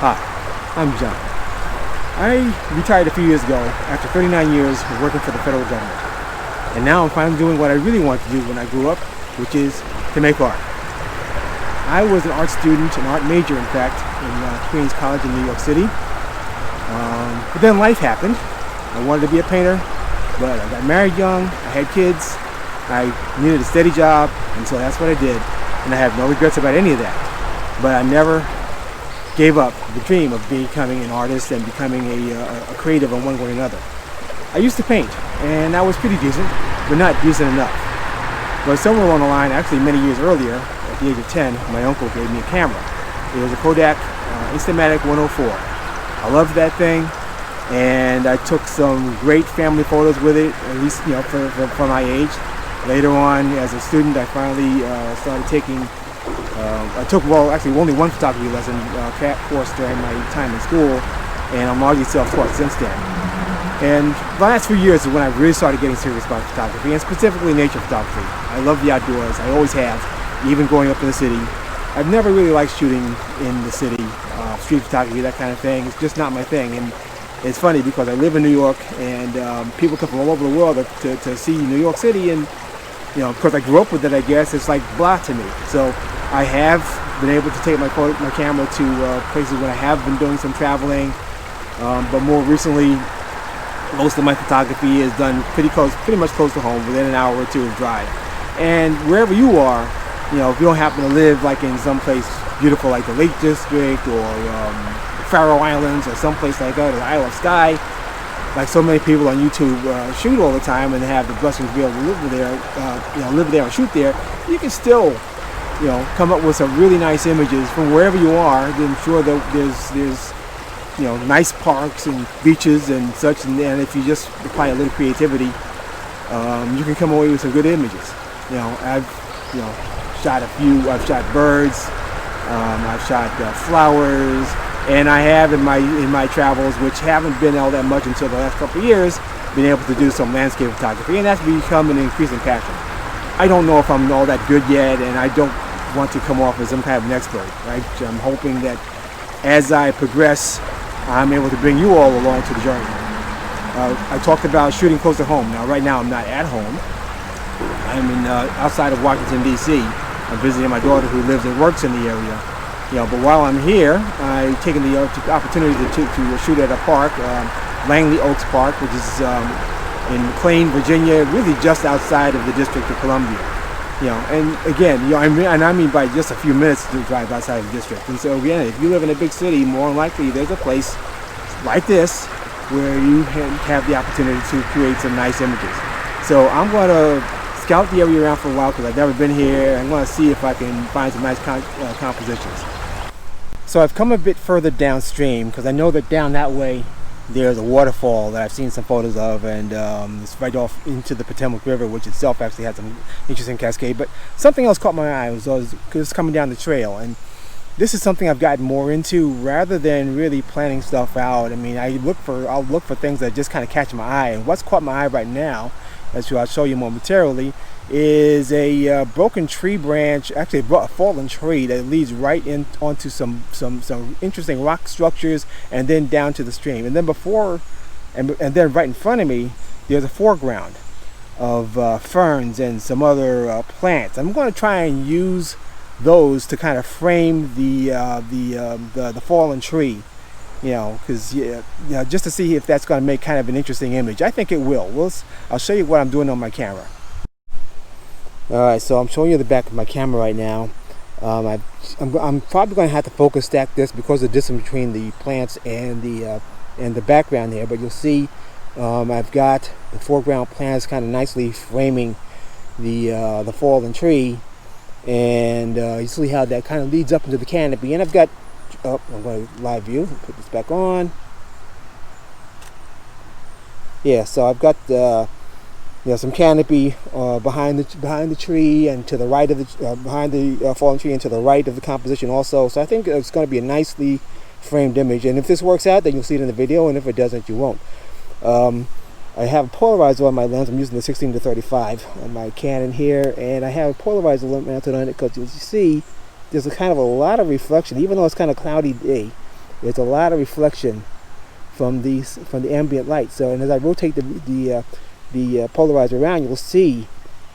Hi, I'm John. I retired a few years ago after 39 years of working for the federal government. And now I'm finally doing what I really wanted to do when I grew up, which is to make art. I was an art student, an art major in fact, in Queens College in New York City. But then life happened. I wanted to be a painter, but I got married young, I had kids, I needed a steady job, and so that's what I did. And I have no regrets about any of that. But I never gave up the dream of becoming an artist and becoming a creative in one way or another. I used to paint, and that was pretty decent, but not decent enough. But somewhere along the line, actually many years earlier, at the age of 10, my uncle gave me a camera. It was a Kodak Instamatic 104. I loved that thing, and I took some great family photos with it, at least for my age. Later on, as a student, I finally started taking I took, actually only one photography lesson course during my time in school, and I'm largely self-taught since then. And the last few years is when I really started getting serious about photography, and specifically nature photography. I love the outdoors, I always have, even growing up in the city. I've never really liked shooting in the city, street photography, that kind of thing. It's just not my thing. And it's funny because I live in New York, and people come from all over the world to see New York City, and because I grew up with it, I guess, it's like blah to me. So I have been able to take my camera to places where I have been doing some traveling, but more recently, most of my photography is done pretty much close to home, within an hour or two of drive. And wherever you are, if you don't happen to live like in some place beautiful like the Lake District or Faroe Islands or someplace like that, or the Isle of Skye, like so many people on YouTube shoot all the time and have the blessing to be able to live there and shoot there, you can still come up with some really nice images from wherever you are. I'm sure that there's nice parks and beaches and such, and if you just apply a little creativity, you can come away with some good images. I've shot birds, I've shot flowers, and I have in my travels, which haven't been all that much until the last couple of years, been able to do some landscape photography, and that's become an increasing passion. I don't know if I'm all that good yet, and I don't want to come off as some kind of an expert, right? I'm hoping that as I progress, I'm able to bring you all along to the journey. I talked about shooting close to home. Now, right now, I'm not at home. I'm outside of Washington, D.C. I'm visiting my daughter who lives and works in the area. But while I'm here, I've taken the opportunity to shoot at a park, Langley Oaks Park, which is in McLean, Virginia, really just outside of the District of Columbia. And again, I mean by just a few minutes to drive outside of the district. And so again, if you live in a big city, more than likely there's a place like this where you have the opportunity to create some nice images. So I'm going to scout the area around for a while because I've never been here. I'm going to see if I can find some nice compositions. So I've come a bit further downstream because I know that down that way there's a waterfall that I've seen some photos of, and it's right off into the Potomac River, which itself actually has some interesting cascade. But something else caught my eye was because coming down the trail, and this is something I've gotten more into rather than really planning stuff out. I mean, I'll look for things that just kind of catch my eye, and what's caught my eye right now, as I'll show you momentarily, is a broken tree branch, actually a fallen tree that leads right in onto some interesting rock structures and then down to the stream. And then and then right in front of me, there's a foreground of ferns and some other plants. I'm going to try and use those to kind of frame the fallen tree, because just to see if that's going to make kind of an interesting image. I think it will. I'll show you what I'm doing on my camera. Alright, so I'm showing you the back of my camera right now. I'm probably going to have to focus stack this because of the distance between the plants and the background there, but you'll see I've got the foreground plants kind of nicely framing the fallen tree, and you see how that kind of leads up into the canopy. And I've got I'm going to live view, put this back on. Yeah, so I've got some canopy behind the tree and to the right of the behind the fallen tree and to the right of the composition also. So I think it's going to be a nicely framed image, and if this works out, then you'll see it in the video, and if it doesn't, you won't. I have a polarizer on my lens. I'm using the 16-35 on my Canon here, and I have a polarizer mounted on it because, as you see, there's a kind of a lot of reflection, even though it's kind of cloudy day. there's a lot of reflection from the ambient light. So, and as I rotate the polarizer around, you'll see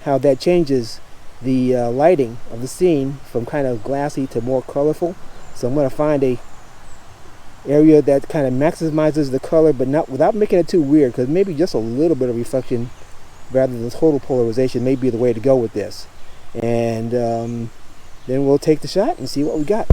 how that changes the lighting of the scene from kind of glassy to more colorful. So I'm going to find a area that kind of maximizes the color, but not without making it too weird, because maybe just a little bit of reflection rather than total polarization may be the way to go with this. And then we'll take the shot and see what we got.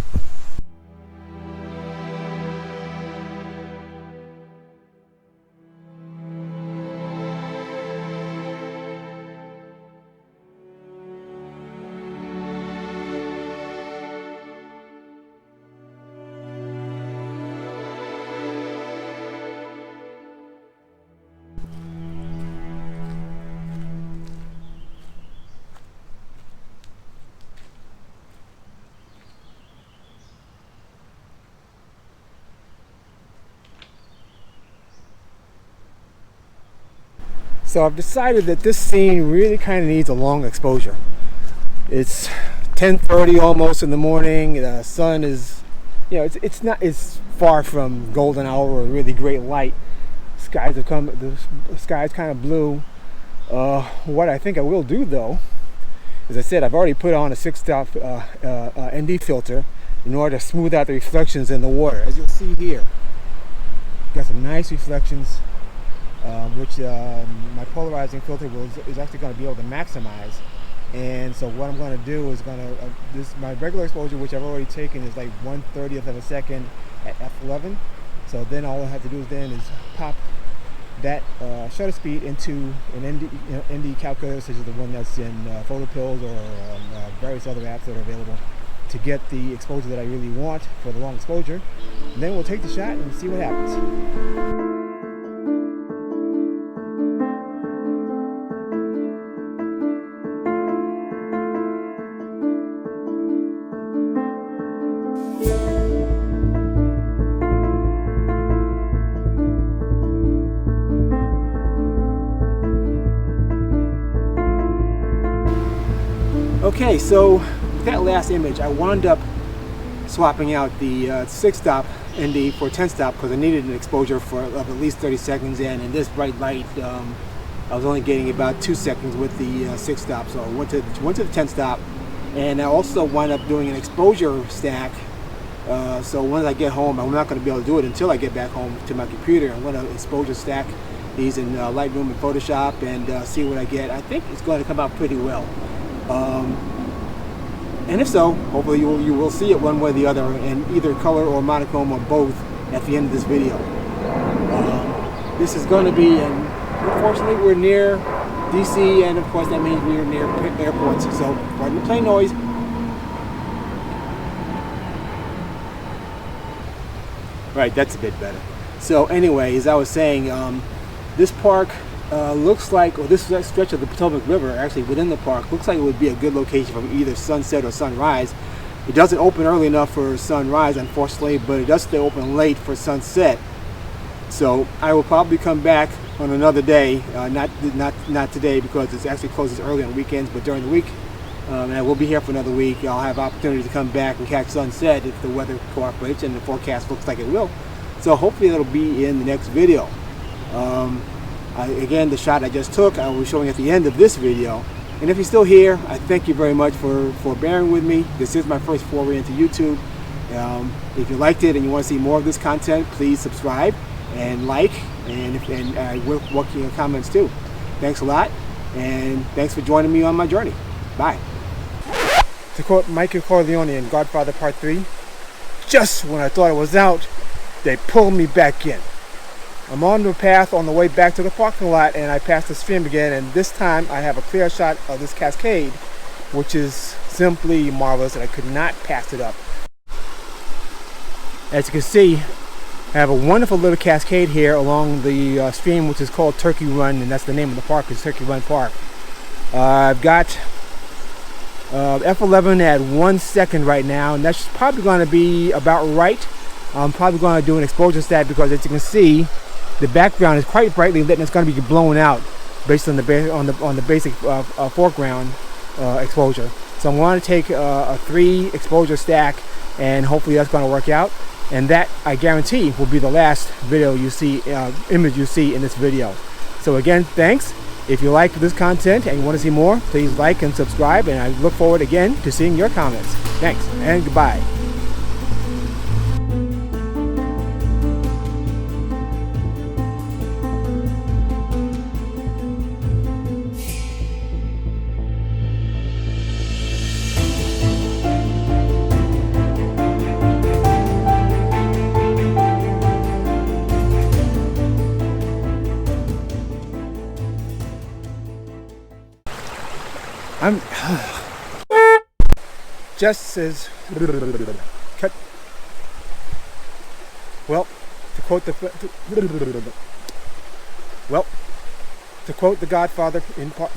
So I've decided that this scene really kind of needs a long exposure. It's 10:30 almost in the morning. The sun is, it's far from golden hour or really great light. The sky's kind of blue. What I think I will do though, as I said, I've already put on a 6-stop ND filter in order to smooth out the reflections in the water. As you'll see here, got some nice reflections, which my polarizing filter is actually going to be able to maximize. And so what I'm going to do is my regular exposure, which I've already taken, is like 1/30th of a second at f11. So then all I have to do is pop that shutter speed into an ND calculator, such as the one that's in PhotoPills or various other apps that are available, to get the exposure that I really want for the long exposure. And then we'll take the shot and see what happens. Okay, so with that last image, I wound up swapping out the 6-stop ND for 10-stop because I needed an exposure of at least 30 seconds, and in this bright light, I was only getting about 2 seconds with the 6-stop, so I went to the 10-stop, and I also wound up doing an exposure stack. So once I get home, I'm not going to be able to do it until I get back home to my computer. I'm going to exposure stack these in Lightroom and Photoshop and see what I get. I think it's going to come out pretty well. And if so, hopefully you will see it one way or the other in either color or monochrome or both at the end of this video. This is going to be, unfortunately we're near DC, and of course that means we're near airports, so pardon the plane noise. Right, that's a bit better. So anyway, as I was saying, this park looks like, or this stretch of the Potomac River, actually within the park, looks like it would be a good location for either sunset or sunrise. It doesn't open early enough for sunrise, unfortunately, but it does stay open late for sunset. So I will probably come back on another day, not today because it actually closes early on weekends, but during the week, and I will be here for another week. I'll have opportunity to come back and catch sunset if the weather cooperates, and the forecast looks like it will. So hopefully that'll be in the next video. Again, the shot I just took, I will be showing at the end of this video. And if you're still here, I thank you very much for bearing with me. This is my first foray into YouTube. If you liked it and you want to see more of this content, please subscribe and like, and I will welcome your comments too. Thanks a lot, and thanks for joining me on my journey. Bye. To quote Michael Corleone in Godfather Part 3, just when I thought I was out, they pulled me back in. I'm on the path on the way back to the parking lot, and I passed the stream again, and this time I have a clear shot of this cascade, which is simply marvelous, and I could not pass it up. As you can see, I have a wonderful little cascade here along the stream, which is called Turkey Run, and that's the name of the park, is Turkey Run Park. I've got F11 at 1 second right now, and that's probably going to be about right. I'm probably going to do an exposure stat because, as you can see, the background is quite brightly lit, and it's going to be blown out based on the basic foreground exposure. So I'm going to take a 3 exposure stack, and hopefully that's going to work out. And that, I guarantee, will be the last video you see, image you see in this video. So again, thanks. If you like this content and you want to see more, please like and subscribe, and I look forward again to seeing your comments. Thanks, and goodbye. I'm just says cut. Well, to quote the Godfather in part.